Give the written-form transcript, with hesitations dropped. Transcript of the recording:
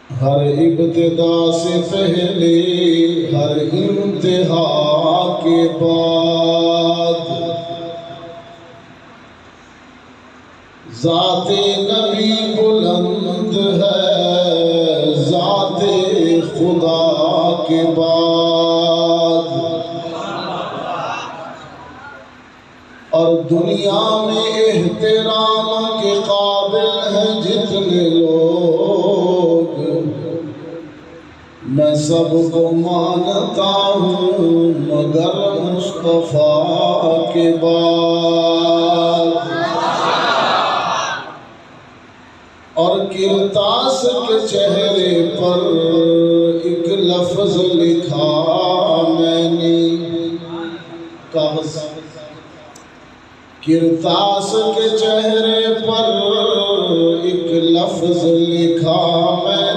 ہر ابتدا سے پہلے ہر انتہا کے بعد ذات نبی بلند ہے ذات خدا کے بعد، اور دنیا میں احترام کے قابل ہیں جتنے لوگ، میں سب کو مانتا ہوں مگر مصطفیٰ کے بعد۔ اور کرتاس کے چہرے پر ایک لفظ لکھا میں نے، کاغذ کرتاس کے چہرے